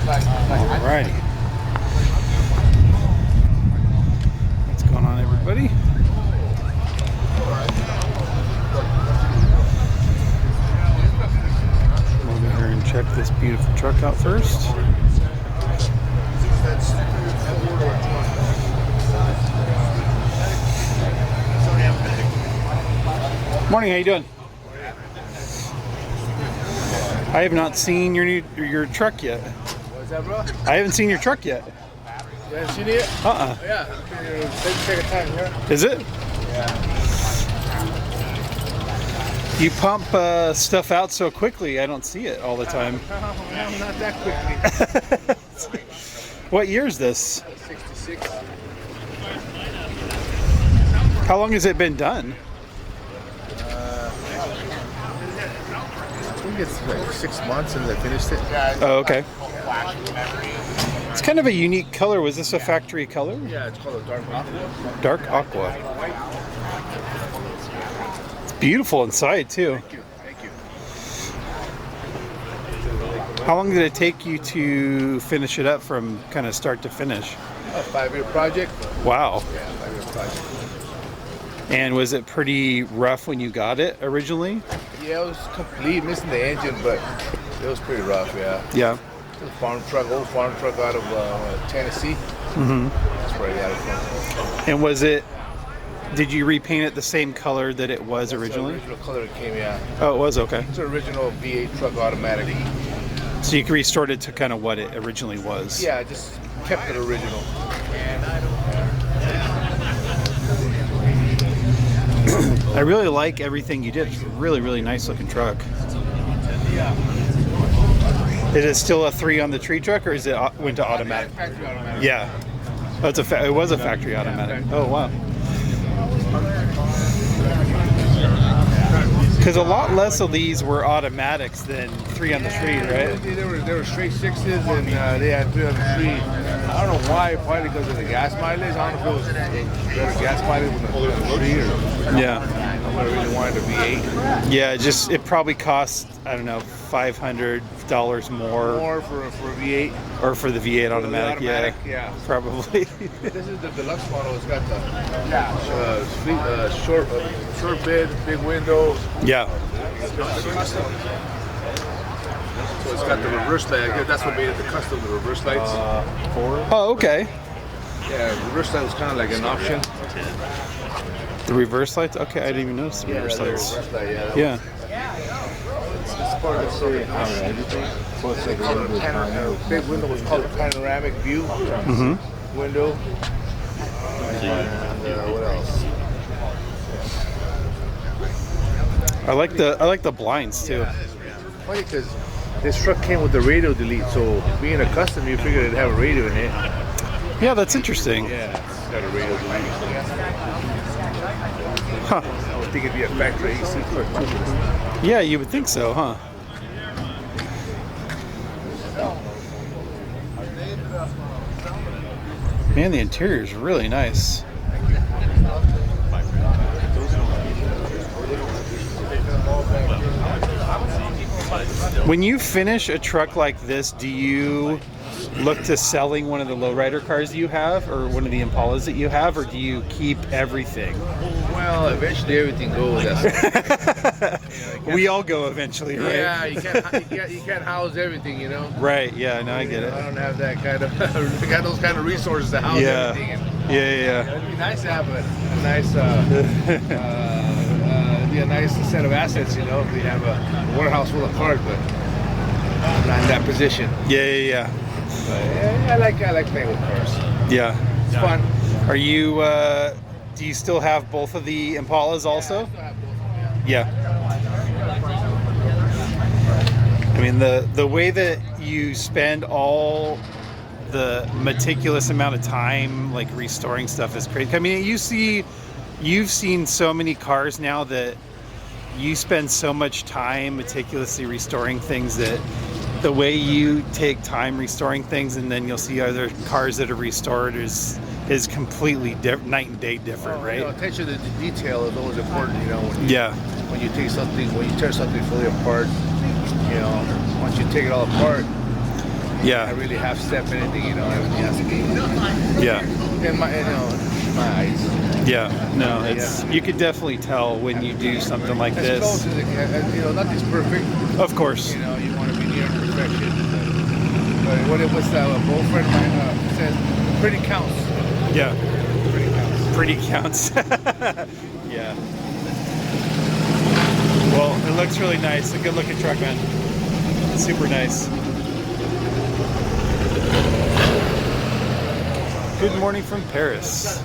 Alrighty. What's going on, everybody? We'll go here and check this beautiful truck out first. Morning, how you doing? I have not seen your truck yet. What's that, bro? I haven't seen your truck yet. You haven't seen it? Yeah. Take a time here. Is it? Yeah. You pump stuff out so quickly, I don't see it all the time. Not that quickly. What year is this? 66. How long has it been done? I think it's like 6 months since I finished it. Oh, okay. It's kind of a unique color. Was this a factory color? Yeah, it's called a dark aqua. Dark aqua. It's beautiful inside too. Thank you. Thank you. How long did it take you to finish it up from kind of start to finish? A 5-year project. Wow. Yeah, 5-year project. And was it pretty rough when you got it originally? Yeah, it was complete, missing the engine, but it was pretty rough, yeah. Yeah. It was old farm truck out of Tennessee. Mm-hmm. That's where I got it from. And did you repaint it the same color that it was originally? That's the original color it came, yeah. Oh, it was, okay. It's an original V8 truck automatic. So you restored it to kind of what it originally was? Yeah, I just kept it original. I really like everything you did. It's a really, really nice looking truck. Is it still a 3 on the tree truck, or is it went to automatic? Factory automatic. Yeah. Oh, it was a factory automatic. Oh, wow. Because a lot less of these were automatics than 3 on the tree, right? They were straight 6s, and they had 3 on the tree. I don't know why, probably because of the gas mileage. I don't know if it was better gas mileage with the 3 on the tree, or yeah. I really wanted a V8. Yeah, it probably cost, I don't know, $500 more For a V8. Or for the V8 automatic, yeah. Probably. This is the deluxe model. It's got the short bed, big window. Yeah. So it's got the reverse light. That's what made it the custom, the reverse lights. Oh, okay. Yeah, reverse light was kind of like an option. The reverse lights? Okay, I didn't even notice the reverse lights. Reverse light, Yeah. It's part of the story. So it's like a big window was called a panoramic view window. And what else? I like the blinds too. Yeah. Funny because this truck came with the radio delete, so being a custom, you figured it'd have a radio in it. Yeah, that's interesting. Yeah, it's got a radio delete. Huh. I would think it'd be a factory AC truck too. Yeah, you would think so, huh? Man, the interior is really nice. When you finish a truck like this, do you look to selling one of the lowrider cars you have, or one of the Impalas that you have, or do you keep everything? Well, eventually everything goes. We all go eventually, right? Yeah, you can't house everything, you know. Right. Yeah. No, I get it. I don't have that kind of got those kind of resources to house everything. Yeah. It'd be nice to have a nice set of assets, you know. If you have a warehouse full of cars, but I'm not in that position. Yeah. But yeah, I like playing with cars. Yeah. It's fun. Are you? Do you still have both of the Impalas also? Yeah, I still have both of them, yeah. I mean, the way that you spend all the meticulous amount of time like restoring stuff is crazy. I mean, you've seen so many cars now that you spend so much time meticulously restoring things that the way you take time restoring things and then you'll see other cars that are restored is completely night and day different, right? You know, attention to the detail is always important, you know. When you tear something fully apart, you know, once you take it all apart, Yeah. I really half step anything, you know, everything has to be Yeah. in my, you know, in my eyes. Yeah. No, it's you could definitely tell when you do something like As close this. as it can, you know, nothing's perfect. Of course. You know, you want to be near perfection. But what it was, a boyfriend of mine said, pretty counts. Yeah. Pretty counts. Pretty counts. Yeah. Well, it looks really nice. A good looking truck, man. Super nice. Good morning from Paris.